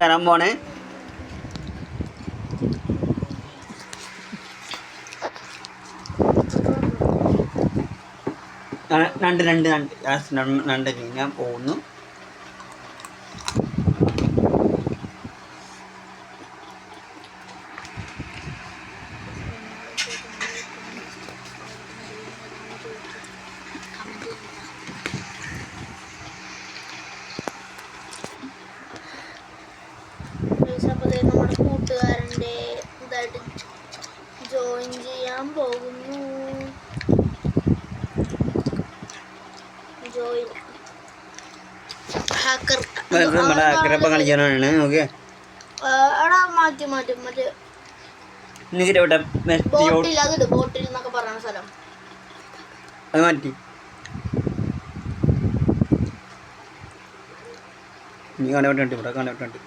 തരാൻ പോണേ. രണ്ട് ഞാൻ പോകുന്നു. നമ്മുടെ കൂട്ടുകാരൻ്റെ ഇതായിട്ട് ജോയിൻ ചെയ്യാൻ പോകുന്നു. Join hacker കളിക്കാനാണ്. ഓക്കെ എടാ മാറ്റി ബോട്ടിൽ അതിട്. ബോട്ടിൽ എന്നൊക്കെ പറയുന്ന സ്ഥലം അത് മാറ്റി. നീ കണ്ടവിട്ടുണ്ട്, ഇവിടെ കണ്ടവിട്ടുണ്ട്.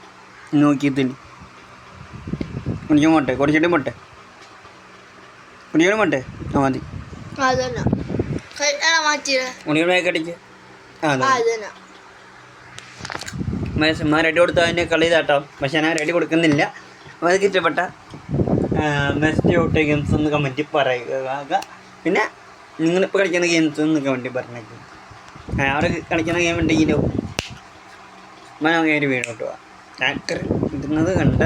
നോക്കിയത്തിന് കുടിക്കാൻ പോട്ടെ, കുടിച്ചിട്ട് പോട്ടെ, കുടിക്കണം പോട്ടെ. ആ മതി. കുടിക്കടിക്ക്. റെഡി കൊടുത്താൽ അതിൻ്റെ കളി ഇതാട്ടോ. പക്ഷെ ഞാൻ റെഡി കൊടുക്കുന്നില്ല. അതൊക്കെ ഇഷ്ടപ്പെട്ട ബെസ്റ്റ് ഔട്ട് ഗെയിംസ് ഒന്ന് കമൻറ്റ് പറയുക. പിന്നെ നിങ്ങളിപ്പോൾ കളിക്കുന്ന ഗെയിംസ് ഒന്ന് കമൻറ്റ് പറഞ്ഞേക്കും. അവിടെ കളിക്കുന്ന ഗെയിം ഉണ്ടെങ്കിലോ കയറി വീണോട്ട് പോവാം. ഹാക്കർ ഇടുന്നത് കണ്ട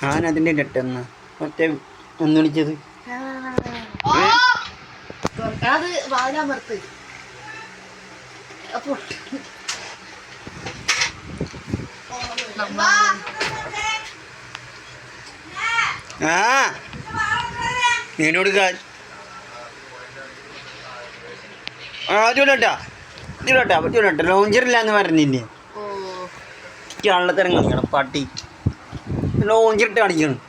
ഞാനതിൻ്റെ ഇടട്ടെന്ന് മറ്റേ ഒന്ന് വിളിച്ചത് എന്നോട് ലോഞ്ചറില്ലാന്ന് പറഞ്ഞില്ലേ? കള്ളത്തരം കളിക്കണം പട്ടി. ലോഞ്ചറിട്ട് കളിക്കണം.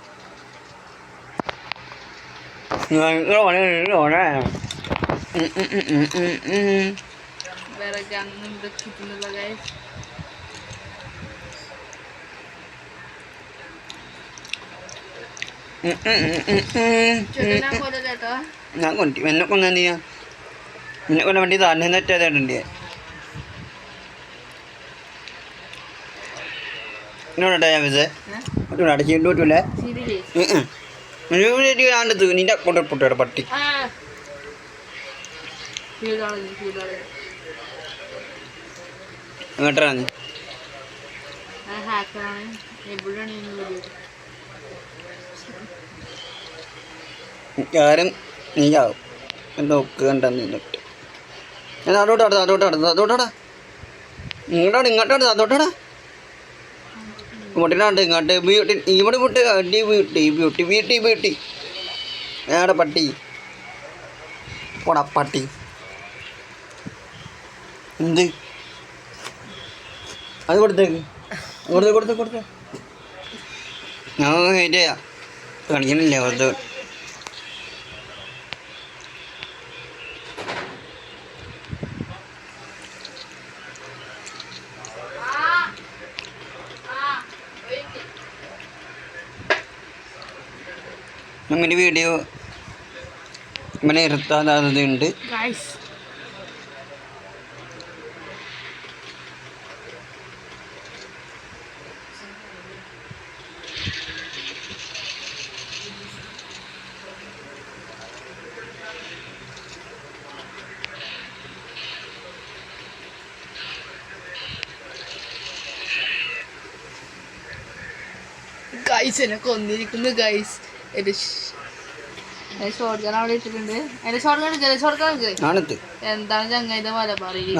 ഞാൻ കൊണ്ടി എന്നെ കൊന്നാ നീ നിന്നെ കൊണ്ട വേണ്ടി തന്നെ തെറ്റാതേണ്ടേ എന്നോടാ ഞാൻ വിസേ അടച്ചിട്ട് പറ്റൂലേ? ആണ്ടത് നിന്റെ അക്കൗണ്ട് പൊട്ടയുടെ പട്ടി. അങ്ങോട്ടാണ് ആരും നീയാവും നോക്ക് കണ്ട നിന്നിട്ട്. ഞാൻ അതോട്ടാ ഇങ്ങോട്ടാണ് അതോട്ടാടാ മുട്ടിനാണ്ട് ഇങ്ങോട്ട് ഇവിടെ വിട്ട് ബ്യൂട്ടി ഏടെ പട്ടി പോടാ പട്ടി. എന്ത് അത് കൊടുത്തേക്ക് കൊടുത്തേ ഞാൻ ഹെയ്റ്റ് ചെയ്യാം. കളിക്കണില്ലേ കൊടുത്ത് നമ്മുടെ വീഡിയോ ഇങ്ങനെ ഇരുത്താതുണ്ട്. ഗൈസ് എന്നെ കൊന്നിരിക്കുന്നു ഗൈസ്. ഷോർട്ട് അവിടെ ഇട്ടിട്ടുണ്ട്. അതിന്റെ ഷോർട്ട് എന്താണ് ചങ്ങായിന്റെ മല പറയില്ല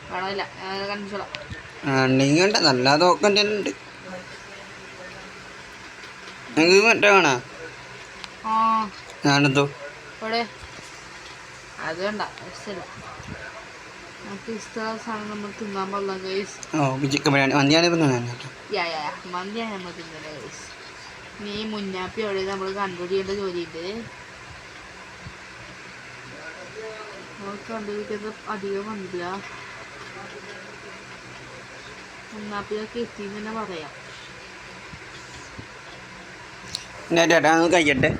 കാണാനില്ല. കണ്ടിച്ചോളാം നല്ല നോക്കണ്ട മറ്റേ കാണാ ഞാനെന്തോ ഇവിടെ അത് വേണ്ട ഇഷ്ടമില്ല. നമുക്ക് ഇഷ്ടമുള്ള സാധനം നമ്മൾ തിന്നാൻ പാടില്ല ഗൈസ്. ചിക്കൻ ബിരിയാണി മന്തിയാണ് മന്തിയാണ് നമ്മൾ തിന്നല്ലേ ഗൈസ്. നീ മുന്നാപ്പി എവിടെ നമ്മൾ കണ്ടുപിടിക്കേണ്ട ജോലിയുണ്ട്. നമ്മൾ കണ്ടുപിടിക്കുന്നത് അധികം വന്നില്ല. മുന്നാപ്പിയൊക്കെ എത്തിന്ന് തന്നെ പറയാം. കഴിക്കട്ടെ.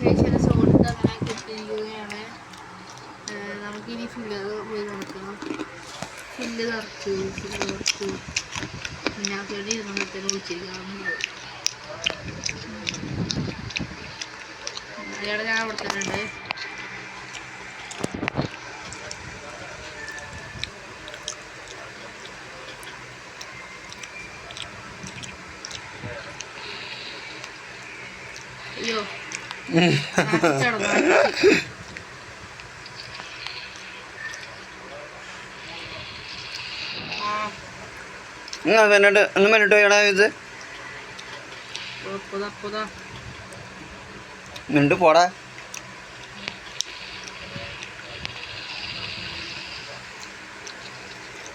ഫേഷ്യൽ സോൾട്ട് അങ്ങനെ കിട്ടിയിരിക്കുകയാണ്. നമുക്കിനി ഫില്ലർ പോയി നോക്കണം. ഫില്ല് നിറച്ചു. ഞാൻ വേണ്ടി ഇരുന്നത്തേന് വിളിച്ചിരിക്കാറുണ്ട്. അയാളെ ഞാൻ അവിടെ തന്നെ ഉണ്ട്. അയ്യോ ഒന്ന് മിനിറ്റ് എടാ ഇത് മിനിറ്റ് പോടാ.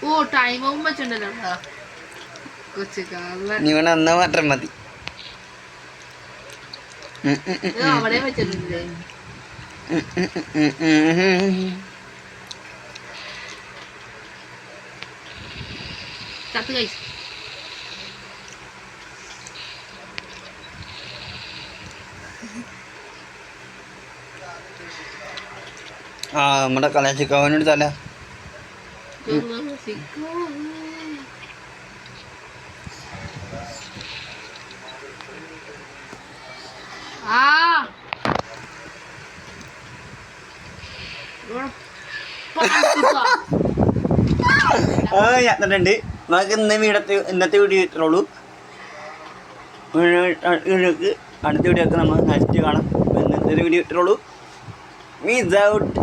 ഓ ടൈമും വെച്ചിട്ടുണ്ടല്ലോ കൊച്ചുകാല നീ വേണം എന്നാ മാത്രം മതി. അവിടെ വെച്ചിട്ടില്ലേ? ചത്ത് കഴിച്ചു. ആ നമ്മുടെ കലാശിക്കാവനോട് തല ണ്ട്. നമുക്ക് ഇന്നത്തെ വീഡിയോ ഇത്രയുള്ളൂ. അടുത്ത വീഡിയോ ഒക്കെ നമ്മൾ നെക്സ്റ്റ് കാണാം. ഇന്നത്തെ വീഡിയോ ഇത്രയുള്ളൂ. മീസ് ഔട്ട്.